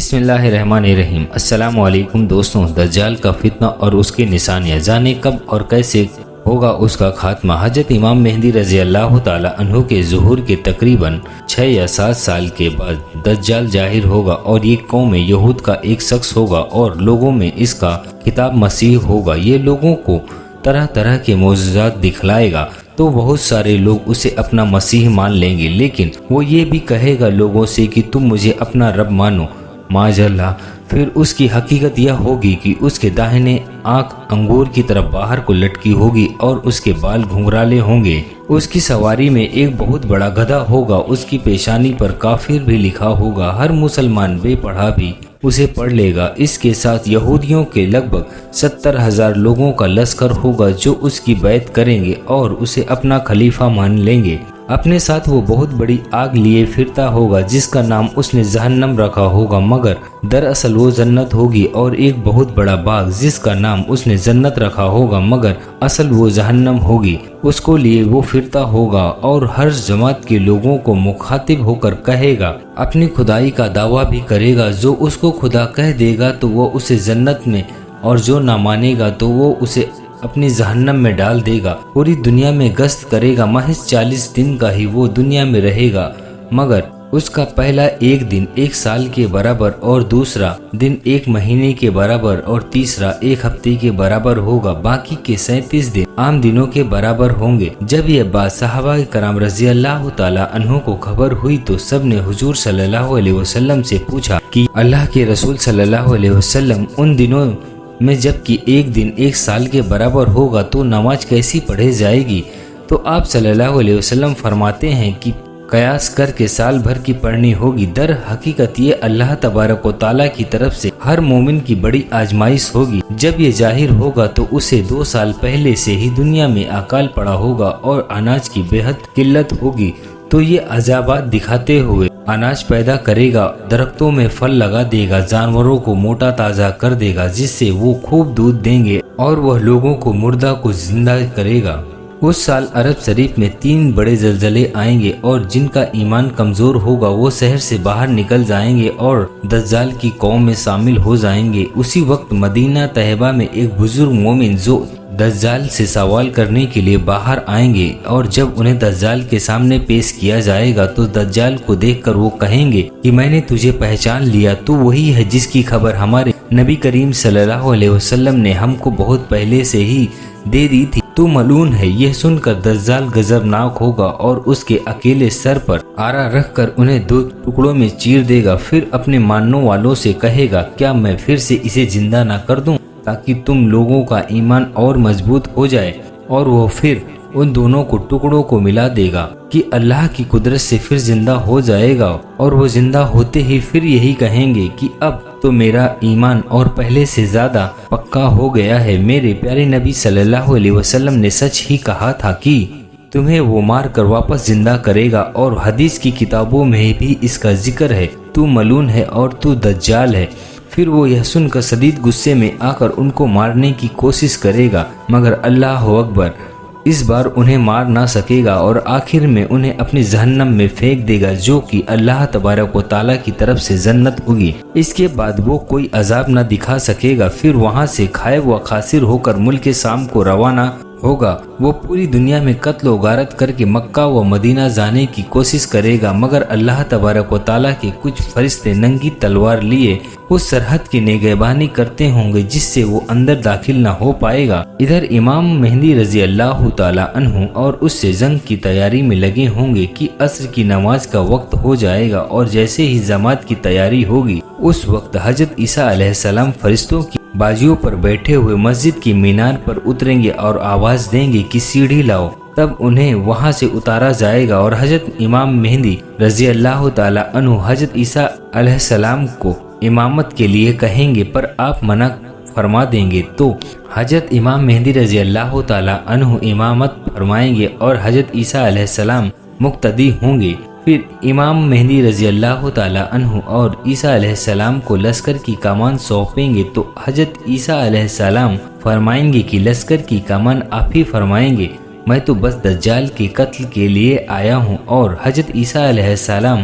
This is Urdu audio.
بسم اللہ الرحمن الرحیم۔ السلام علیکم دوستوں، دجال کا فتنہ اور اس کی نشانیاں، جانے کب اور کیسے ہوگا اس کا خاتمہ۔ حضرت امام مہدی رضی اللہ تعالی عنہ کے ظہور کے تقریباً 6 یا 7 سال کے بعد دجال ظاہر ہوگا اور یہ قوم یہود کا ایک شخص ہوگا اور لوگوں میں اس کا خطاب مسیح ہوگا۔ یہ لوگوں کو طرح طرح کے معجزات دکھلائے گا تو بہت سارے لوگ اسے اپنا مسیح مان لیں گے، لیکن وہ یہ بھی کہے گا لوگوں سے کہ تم مجھے اپنا رب مانو۔ ماجاللہ، پھر اس کی حقیقت یہ ہوگی کہ اس کے داہنے آنکھ انگور کی طرف باہر کو لٹکی ہوگی اور اس کے بال گھنگرالے ہوں گے۔ اس کی سواری میں ایک بہت بڑا گدھا ہوگا، اس کی پیشانی پر کافر بھی لکھا ہوگا، ہر مسلمان بے پڑھا بھی اسے پڑھ لے گا۔ اس کے ساتھ یہودیوں کے لگ بھگ 70,000 لوگوں کا لشکر ہوگا جو اس کی بیعت کریں گے اور اسے اپنا خلیفہ مان لیں گے۔ اپنے ساتھ وہ بہت بڑی آگ لیے پھرتا ہوگا جس کا نام اس نے جہنم رکھا ہوگا، مگر دراصل وہ جنت ہوگی، اور ایک بہت بڑا باغ جس کا نام اس نے جنت رکھا ہوگا مگر اصل وہ جہنم ہوگی، اس کو لیے وہ پھرتا ہوگا اور ہر جماعت کے لوگوں کو مخاطب ہو کر کہے گا، اپنی خدائی کا دعویٰ بھی کرے گا۔ جو اس کو خدا کہہ دے گا تو وہ اسے جنت میں، اور جو نہ مانے گا تو وہ اسے اپنی جہنم میں ڈال دے گا۔ پوری دنیا میں گشت کرے گا، محض 40 دن کا ہی وہ دنیا میں رہے گا، مگر اس کا پہلا ایک دن 1 سال کے برابر، اور دوسرا دن 1 مہینے کے برابر، اور تیسرا 1 ہفتے کے برابر ہوگا۔ باقی کے 37 دن عام دنوں کے برابر ہوں گے۔ جب یہ بات صحابہ کرام رضی اللہ تعالی عنہ کو خبر ہوئی تو سب نے حضور صلی اللہ علیہ وسلم سے پوچھا کہ اللہ کے رسول صلی اللہ علیہ وسلم، ان دنوں میں جب کہ ایک دن 1 سال کے برابر ہوگا تو نماز کیسی پڑھی جائے گی؟ تو آپ صلی اللہ علیہ وسلم فرماتے ہیں کہ قیاس کر کے سال بھر کی پڑھنی ہوگی۔ در حقیقت یہ اللہ تبارک و تعالیٰ کی طرف سے ہر مومن کی بڑی آزمائش ہوگی۔ جب یہ ظاہر ہوگا تو اسے 2 سال پہلے سے ہی دنیا میں اکال پڑا ہوگا اور اناج کی بے حد قلت ہوگی، تو یہ عذابات دکھاتے ہوئے اناج پیدا کرے گا، درختوں میں پھل لگا دے گا، جانوروں کو موٹا تازہ کر دے گا جس سے وہ خوب دودھ دیں گے، اور وہ لوگوں کو مردہ کو زندہ کرے گا۔ اس سال عرب شریف میں 3 بڑے زلزلے آئیں گے، اور جن کا ایمان کمزور ہوگا وہ شہر سے باہر نکل جائیں گے اور دجال کی قوم میں شامل ہو جائیں گے۔ اسی وقت مدینہ طیبہ میں ایک بزرگ مومن جو دجال سے سوال کرنے کے لیے باہر آئیں گے، اور جب انہیں دجال کے سامنے پیش کیا جائے گا تو دجال کو دیکھ کر وہ کہیں گے کہ میں نے تجھے پہچان لیا، تو وہی ہے جس کی خبر ہمارے نبی کریم صلی اللہ علیہ وسلم نے ہم کو بہت پہلے سے ہی دے دی تھی، تو ملعون ہے۔ یہ سن کر دجال غضبناک ہوگا اور اس کے اکیلے سر پر آرا رکھ کر انہیں 2 ٹکڑوں میں چیر دے گا، پھر اپنے ماننے والوں سے کہے گا، کیا میں پھر سے اسے زندہ نہ کر دوں تاکہ تم لوگوں کا ایمان اور مضبوط ہو جائے؟ اور وہ پھر ان دونوں کو ٹکڑوں کو ملا دے گا کہ اللہ کی قدرت سے پھر زندہ ہو جائے گا، اور وہ زندہ ہوتے ہی پھر یہی کہیں گے کہ اب تو میرا ایمان اور پہلے سے زیادہ پکا ہو گیا ہے۔ میرے پیارے نبی صلی اللہ علیہ وسلم نے سچ ہی کہا تھا کہ تمہیں وہ مار کر واپس زندہ کرے گا، اور حدیث کی کتابوں میں بھی اس کا ذکر ہے، تو ملعون ہے اور تو دجال ہے۔ پھر وہ یہ سن کر شدید غصے میں آ کر ان کو مارنے کی کوشش کرے گا، مگر اللہ اکبر، اس بار انہیں مار نہ سکے گا، اور آخر میں انہیں اپنی جہنم میں پھینک دے گا جو کہ اللہ تبارک و تعالیٰ کی طرف سے جنت ہوگی۔ اس کے بعد وہ کوئی عذاب نہ دکھا سکے گا۔ پھر وہاں سے خائب و خاسر ہو کر ملک شام کو روانہ ہوگا۔ وہ پوری دنیا میں قتل و غارت کر کے مکہ و مدینہ جانے کی کوشش کرے گا، مگر اللہ تبارک و تعالیٰ کے کچھ فرشتے ننگی تلوار لیے اس سرحد کی نگہبانی کرتے ہوں گے جس سے وہ اندر داخل نہ ہو پائے گا۔ ادھر امام مہدی رضی اللہ تعالی عنہ اور اس سے جنگ کی تیاری میں لگے ہوں گے کہ عصر کی نماز کا وقت ہو جائے گا، اور جیسے ہی جماعت کی تیاری ہوگی اس وقت حضرت عیسیٰ علیہ السلام فرشتوں کی بازیوں پر بیٹھے ہوئے مسجد کی مینار پر اتریں گے اور آواز دیں گے کہ سیڑھی لاؤ۔ تب انہیں وہاں سے اتارا جائے گا، اور حضرت امام مہدی رضی اللہ تعالی عنہ حضرت عیسیٰ علیہ السلام کو امامت کے لیے کہیں گے، پر آپ منع فرما دیں گے تو حضرت امام مہدی رضی اللہ تعالی عنہ امامت فرمائیں گے اور حضرت عیسیٰ علیہ السلام مقتدی ہوں گے۔ پھر امام مہدی رضی اللہ تعالی عنہ اور عیسیٰ علیہ السلام کو لشکر کی کمان سونپیں گے، تو حضرت عیسیٰ علیہ السلام فرمائیں گے کہ لشکر کی کمان آپ ہی فرمائیں گے، میں تو بس دجال کے قتل کے لیے آیا ہوں۔ اور حضرت عیسیٰ علیہ السلام